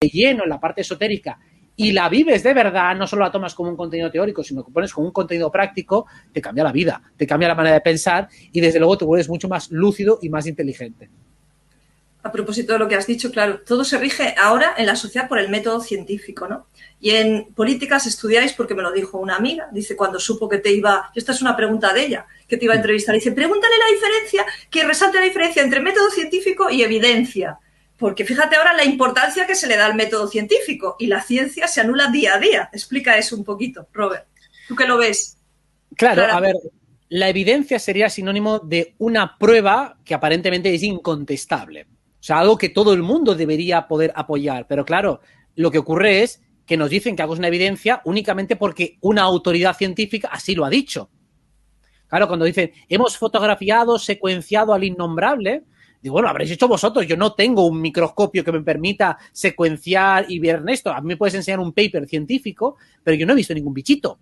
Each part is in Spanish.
lleno en la parte esotérica y la vives de verdad, no solo la tomas como un contenido teórico, sino que pones como un contenido práctico, te cambia la vida, te cambia la manera de pensar y desde luego te vuelves mucho más lúcido y más inteligente. A propósito de lo que has dicho, claro, todo se rige ahora en la sociedad por el método científico, ¿no? Y en políticas estudiáis, porque me lo dijo una amiga, dice, cuando supo que te iba, esta es una pregunta de ella, que te iba a entrevistar, dice, pregúntale la diferencia, que resalte la diferencia entre método científico y evidencia. Porque fíjate ahora la importancia que se le da al método científico y la ciencia se anula día a día. Explica eso un poquito, Robert. ¿Tú qué lo ves? Claro, a ver, la evidencia sería sinónimo de una prueba que aparentemente es incontestable. O sea, algo que todo el mundo debería poder apoyar. Pero claro, lo que ocurre es que nos dicen que algo es una evidencia únicamente porque una autoridad científica así lo ha dicho. Claro, cuando dicen, hemos fotografiado, secuenciado al innombrable, digo, bueno, habréis hecho vosotros. Yo no tengo un microscopio que me permita secuenciar y ver esto. A mí me puedes enseñar un paper científico, pero yo no he visto ningún bichito.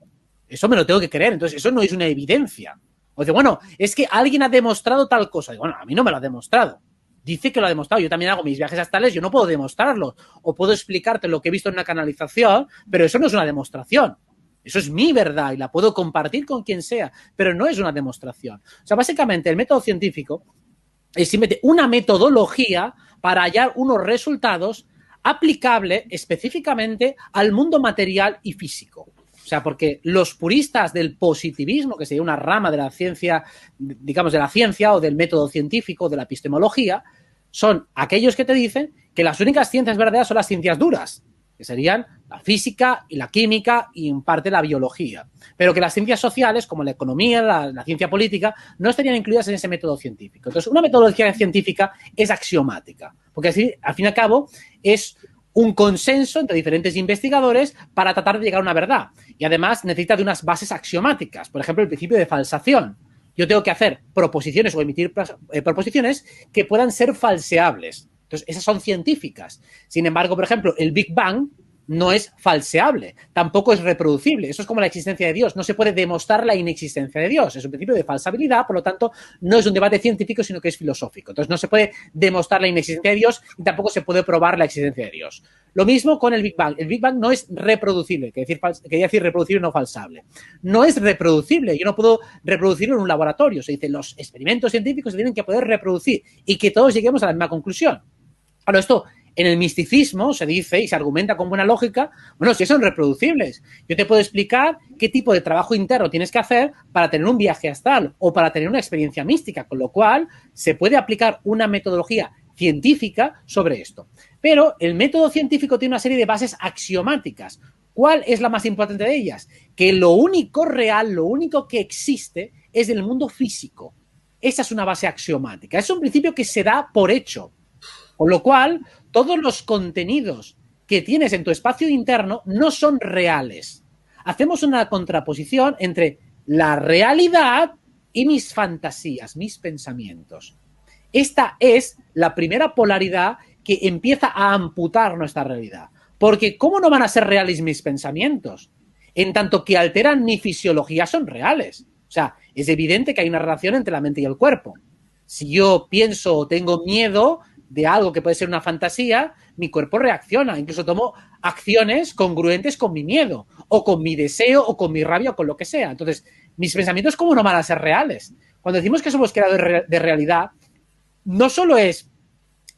Eso me lo tengo que creer. Entonces, eso no es una evidencia. O dice, bueno, es que alguien ha demostrado tal cosa. Digo, bueno, a mí no me lo ha demostrado. Dice que lo ha demostrado. Yo también hago mis viajes astrales, yo no puedo demostrarlo. O puedo explicarte lo que he visto en una canalización, pero eso no es una demostración. Eso es mi verdad y la puedo compartir con quien sea, pero no es una demostración. O sea, básicamente el método científico es simplemente una metodología para hallar unos resultados aplicables específicamente al mundo material y físico. O sea, porque los puristas del positivismo, que sería una rama de la ciencia, digamos, de la ciencia o del método científico, de la epistemología, son aquellos que te dicen que las únicas ciencias verdaderas son las ciencias duras, que serían la física y la química y en parte la biología. Pero que las ciencias sociales, como la economía, la ciencia política, no estarían incluidas en ese método científico. Entonces, una metodología científica es axiomática, porque así, al fin y al cabo, es un consenso entre diferentes investigadores para tratar de llegar a una verdad. Y además necesita de unas bases axiomáticas. Por ejemplo, el principio de falsación. Yo tengo que hacer proposiciones o emitir proposiciones que puedan ser falseables. Entonces, esas son científicas. Sin embargo, por ejemplo, el Big Bang no es falseable, tampoco es reproducible. Eso es como la existencia de Dios. No se puede demostrar la inexistencia de Dios. Es un principio de falsabilidad, por lo tanto, no es un debate científico, sino que es filosófico. Entonces, no se puede demostrar la inexistencia de Dios y tampoco se puede probar la existencia de Dios. Lo mismo con el Big Bang. El Big Bang no es reproducible, quería decir reproducible, no falsable. No es reproducible. Yo no puedo reproducirlo en un laboratorio. Se dice, los experimentos científicos se tienen que poder reproducir y que todos lleguemos a la misma conclusión. Ahora, esto en el misticismo se dice y se argumenta con buena lógica, bueno, si son reproducibles. Yo te puedo explicar qué tipo de trabajo interno tienes que hacer para tener un viaje astral o para tener una experiencia mística, con lo cual se puede aplicar una metodología científica sobre esto. Pero el método científico tiene una serie de bases axiomáticas. ¿Cuál es la más importante de ellas? Que lo único real, lo único que existe es el mundo físico. Esa es una base axiomática. Es un principio que se da por hecho. Con lo cual, todos los contenidos que tienes en tu espacio interno no son reales. Hacemos una contraposición entre la realidad y mis fantasías, mis pensamientos. Esta es la primera polaridad que empieza a amputar nuestra realidad. Porque ¿cómo no van a ser reales mis pensamientos? En tanto que alteran mi fisiología, son reales. O sea, es evidente que hay una relación entre la mente y el cuerpo. Si yo pienso o tengo miedo de algo que puede ser una fantasía, mi cuerpo reacciona. Incluso tomo acciones congruentes con mi miedo, o con mi deseo, o con mi rabia, o con lo que sea. Entonces, mis pensamientos, ¿cómo no van a ser reales? Cuando decimos que somos creadores de realidad, no solo es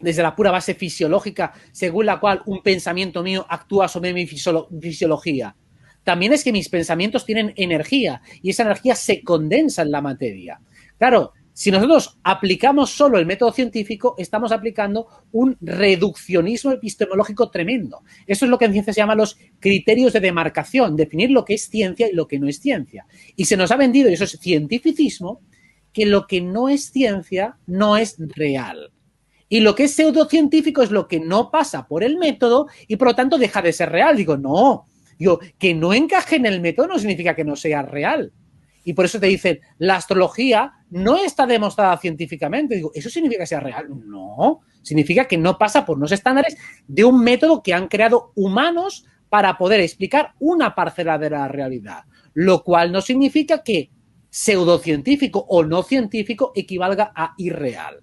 desde la pura base fisiológica, según la cual un pensamiento mío actúa sobre mi fisiología. También es que mis pensamientos tienen energía, y esa energía se condensa en la materia. Claro, si nosotros aplicamos solo el método científico, estamos aplicando un reduccionismo epistemológico tremendo. Eso es lo que en ciencia se llama los criterios de demarcación, definir lo que es ciencia y lo que no es ciencia. Y se nos ha vendido, y eso es cientificismo, que lo que no es ciencia no es real. Y lo que es pseudocientífico es lo que no pasa por el método y por lo tanto deja de ser real. Digo, que no encaje en el método no significa que no sea real. Y por eso te dicen, la astrología no está demostrada científicamente. Digo, ¿eso significa que sea real? No, significa que no pasa por unos estándares de un método que han creado humanos para poder explicar una parcela de la realidad. Lo cual no significa que pseudocientífico o no científico equivalga a irreal.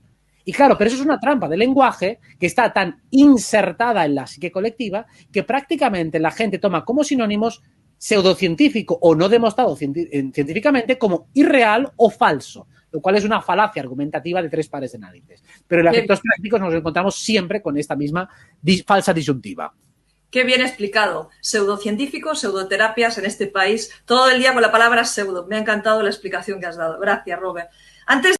Y claro, pero eso es una trampa de lenguaje que está tan insertada en la psique colectiva que prácticamente la gente toma como sinónimos pseudocientífico o no demostrado científicamente como irreal o falso, lo cual es una falacia argumentativa de 3 pares de narices. Pero en efectos prácticos nos encontramos siempre con esta misma falsa disyuntiva. Qué bien explicado. Pseudocientíficos, pseudoterapias en este país. Todo el día con la palabra pseudo. Me ha encantado la explicación que has dado. Gracias, Robert. Antes